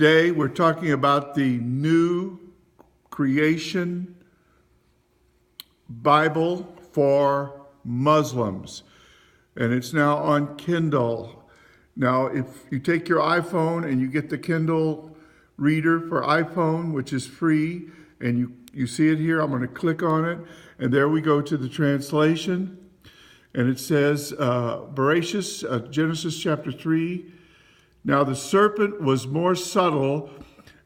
Today we're talking about the New Creation Bible for Muslims. And it's now on Kindle. Now, if you take your iPhone and you get the Kindle reader for iPhone, which is free, and you see it here, I'm going to click on it, and there we go to the translation. And it says, Bereshit, Genesis chapter 3, now the serpent was more subtle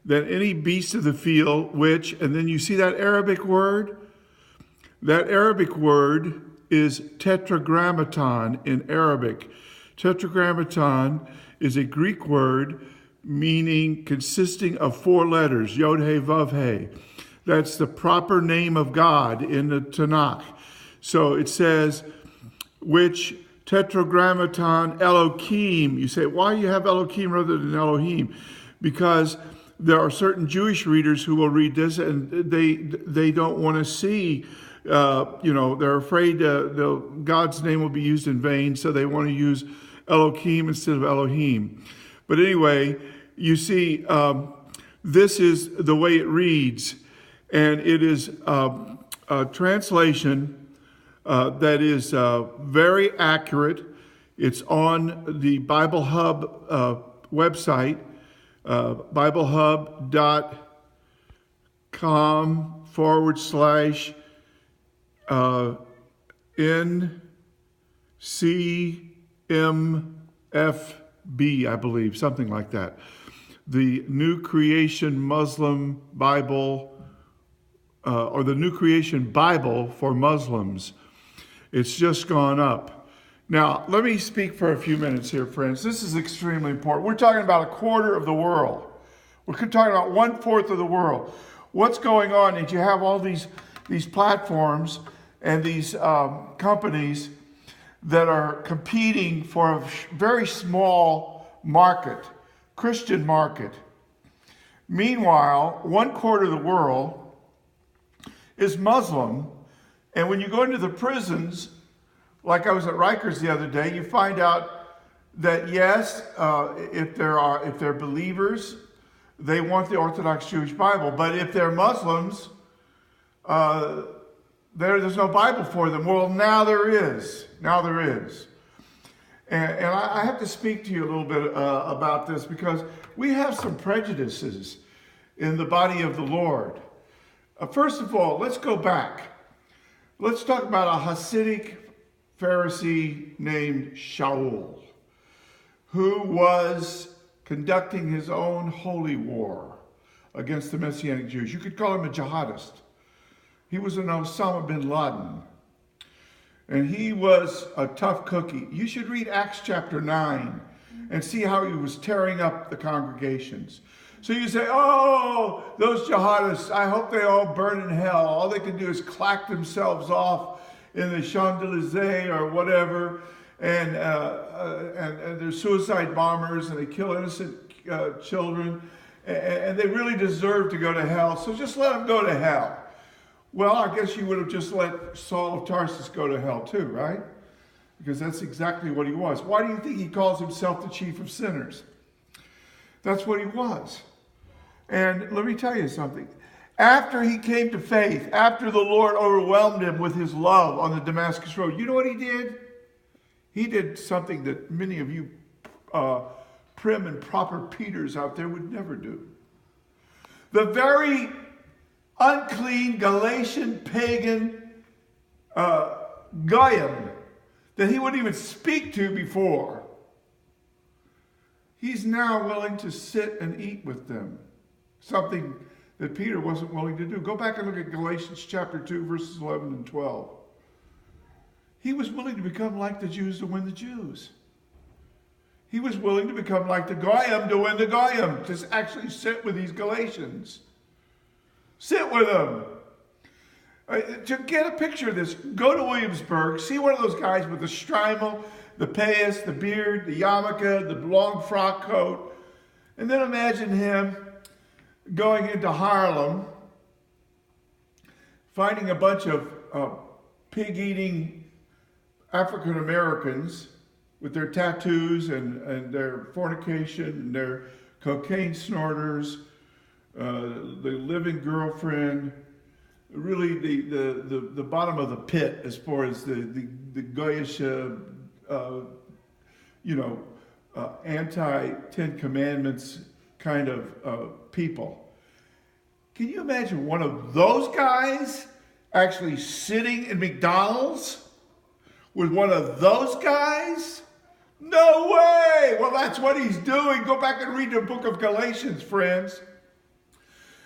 than any beast of the field, which, and then you see that Arabic word? That Arabic word is tetragrammaton in Arabic. Tetragrammaton is a Greek word meaning consisting of 4 letters, Yod He Vav He. That's the proper name of God in the Tanakh. So it says, which tetragrammaton Elohim. You say, why do you have Elohim rather than Elohim? Because there are certain Jewish readers who will read this and they don't want to see, they're afraid God's name will be used in vain, so they want to use Elohim instead of Elohim. But anyway, you see, this is the way it reads, and it is a translation that is very accurate. It's on the Bible Hub website, biblehub.com/NCMFB, I believe, something like that. The New Creation Muslim Bible, or the New Creation Bible for Muslims. It's just gone up. Now, let me speak for a few minutes here, friends. This is extremely important. We're talking about a quarter of the world. We're talking about 1/4 of the world. What's going on is you have all these platforms and these companies that are competing for a very small market, Christian market. Meanwhile, 1/4 of the world is Muslim. And when you go into the prisons, like I was at Rikers the other day, you find out that yes, if they're believers, they want the Orthodox Jewish Bible. But if they're Muslims, there's no Bible for them. Well, now there is. Now there is. And I have to speak to you a little bit about this, because we have some prejudices in the body of the Lord. First of all, let's go back. Let's talk about a Hasidic Pharisee named Shaul, who was conducting his own holy war against the Messianic Jews. You could call him a jihadist. He was an Osama bin Laden. And he was a tough cookie. You should read Acts chapter 9 and see how he was tearing up the congregations. So you say, oh, those jihadists, I hope they all burn in hell. All they can do is clack themselves off in the Champs-Élysées or whatever, and they're suicide bombers, and they kill innocent children, and they really deserve to go to hell, so just let them go to hell. Well, I guess you would have just let Saul of Tarsus go to hell too, right? Because that's exactly what he was. Why do you think he calls himself the chief of sinners? That's what he was. And let me tell you something. After he came to faith, after the Lord overwhelmed him with his love on the Damascus Road, you know what he did? He did something that many of you prim and proper Peters out there would never do. The very unclean Galatian pagan Goyim that he wouldn't even speak to before, he's now willing to sit and eat with them. Something that Peter wasn't willing to do. Go back and look at Galatians chapter 2, verses 11 and 12. He was willing to become like the Jews to win the Jews. He was willing to become like the Goyim to win the Goyim. To actually sit with these Galatians. Sit with them. To get a picture of this, go to Williamsburg, see one of those guys with the strimal, the payas, the beard, the yarmulke, the long frock coat, and then imagine him going into Harlem, finding a bunch of pig-eating African Americans with their tattoos and their fornication and their cocaine snorters, the living girlfriend, really the bottom of the pit as far as the Goyish, anti-Ten Commandments kind of people. Can you imagine one of those guys actually sitting in McDonald's with one of those guys? No way! Well, that's what he's doing. Go back and read the book of Galatians, friends.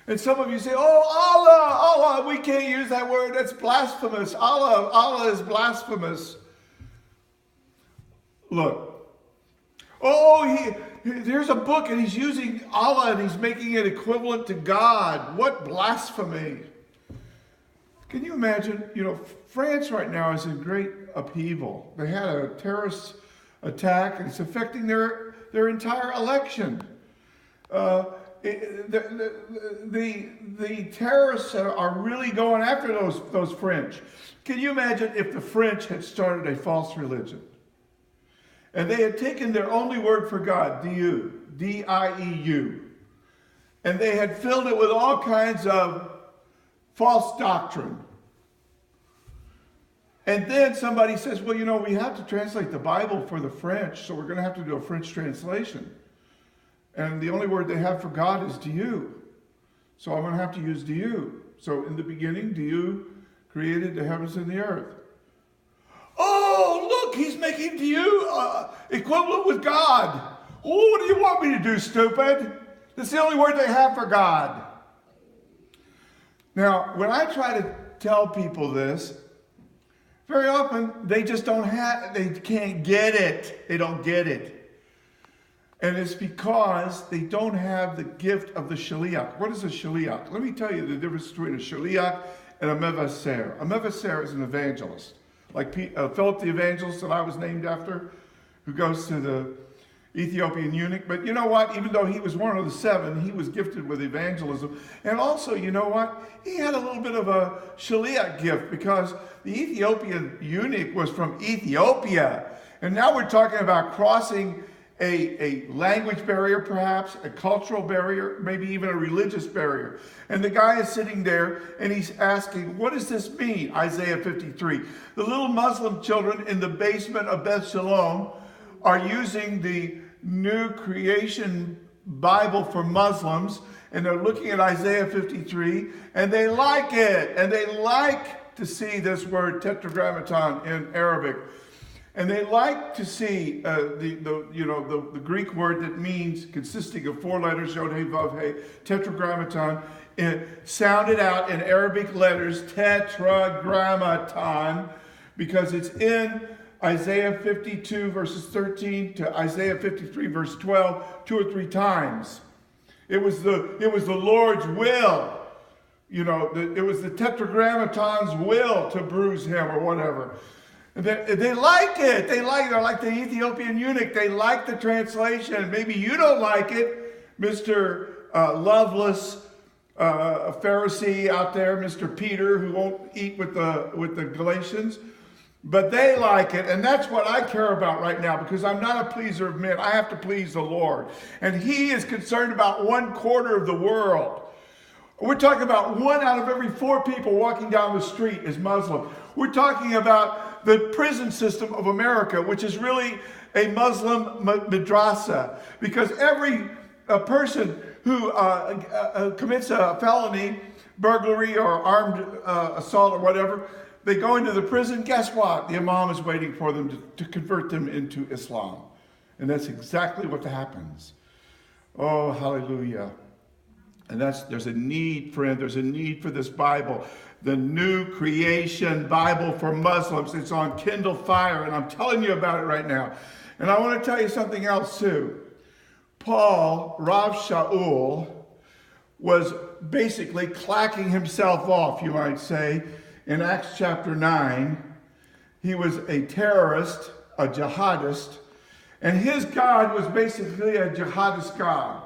And some of you say, oh, Allah, we can't use that word. That's blasphemous. Allah is blasphemous. Look. There's a book and he's using Allah and he's making it equivalent to God. What blasphemy. Can you imagine? France right now is in great upheaval. They had a terrorist attack and it's affecting their entire election. The terrorists are really going after those French. Can you imagine if the French had started a false religion? And they had taken their only word for God, D-I-E-U. And they had filled it with all kinds of false doctrine. And then somebody says, well, we have to translate the Bible for the French, so we're going to have to do a French translation. And the only word they have for God is Dieu. So I'm going to have to use Dieu. So in the beginning, Dieu created the heavens and the earth. Oh, look, he's making Dieu equivalent with God. Oh, what do you want me to do, stupid? That's the only word they have for God. Now, when I try to tell people this, very often they just they can't get it. They don't get it. And it's because they don't have the gift of the shaliach. What is a shaliach? Let me tell you the difference between a shaliach and a mevaser. A mevaser is an evangelist. Like Philip the evangelist that I was named after, who goes to the Ethiopian eunuch. But you know what? Even though he was one of the 7, he was gifted with evangelism. And also, you know what? He had a little bit of a shaliach gift because the Ethiopian eunuch was from Ethiopia. And now we're talking about crossing a language barrier, perhaps, a cultural barrier, maybe even a religious barrier. And the guy is sitting there and he's asking, what does this mean? Isaiah 53. The little Muslim children in the basement of Beth Shalom are using the New Creation Bible for Muslims, and they're looking at Isaiah 53, and they like it, and they like to see this word tetragrammaton in Arabic. And they like to see the Greek word that means, consisting of 4 letters, Yod He Vav He, tetragrammaton, sounded out in Arabic letters, tetragrammaton, because it's in Isaiah 52 verses 13 to Isaiah 53 verse 12, 2 or 3 times. It was the Lord's will. It was the tetragrammaton's will to bruise him or whatever. They like it. They're like the Ethiopian eunuch. They like the translation. Maybe you don't like it, Mr. Loveless Pharisee out there, Mr. Peter, who won't eat with the Galatians. But they like it, and that's what I care about right now, because I'm not a pleaser of men. I have to please the Lord. And he is concerned about 1/4 of the world. We're talking about 1 out of every 4 people walking down the street is Muslim. We're talking about the prison system of America, which is really a Muslim madrasa, because every person who commits a felony, burglary or armed assault or whatever, they go into the prison. Guess what? The imam is waiting for them to convert them into Islam. And that's exactly what happens. Oh, hallelujah. And there's a need, friend. There's a need for this Bible. The New Creation Bible for Muslims. It's on Kindle Fire, and I'm telling you about it right now. And I want to tell you something else too. Paul, Rav Shaul, was basically clacking himself off, you might say, in Acts chapter 9. He was a terrorist, a jihadist, and his God was basically a jihadist God.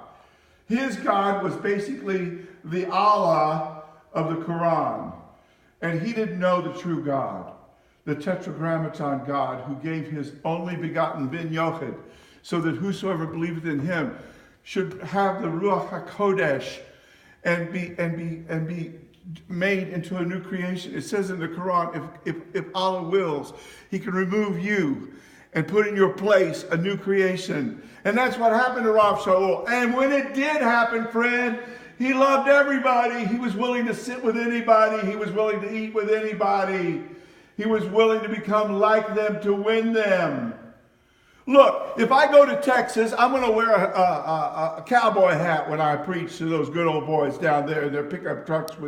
His God was basically the Allah of the Quran. And he didn't know the true God, the tetragrammaton God, who gave his only begotten Ben Yochid, so that whosoever believeth in him should have the Ruach HaKodesh and be made into a new creation. It says in the Quran, if Allah wills, He can remove you and put in your place a new creation. And that's what happened to Rav Shaul. And when it did happen, friend, he loved everybody. He was willing to sit with anybody. He was willing to eat with anybody. He was willing to become like them to win them. Look, if I go to Texas, I'm going to wear a cowboy hat when I preach to those good old boys down there in their pickup trucks with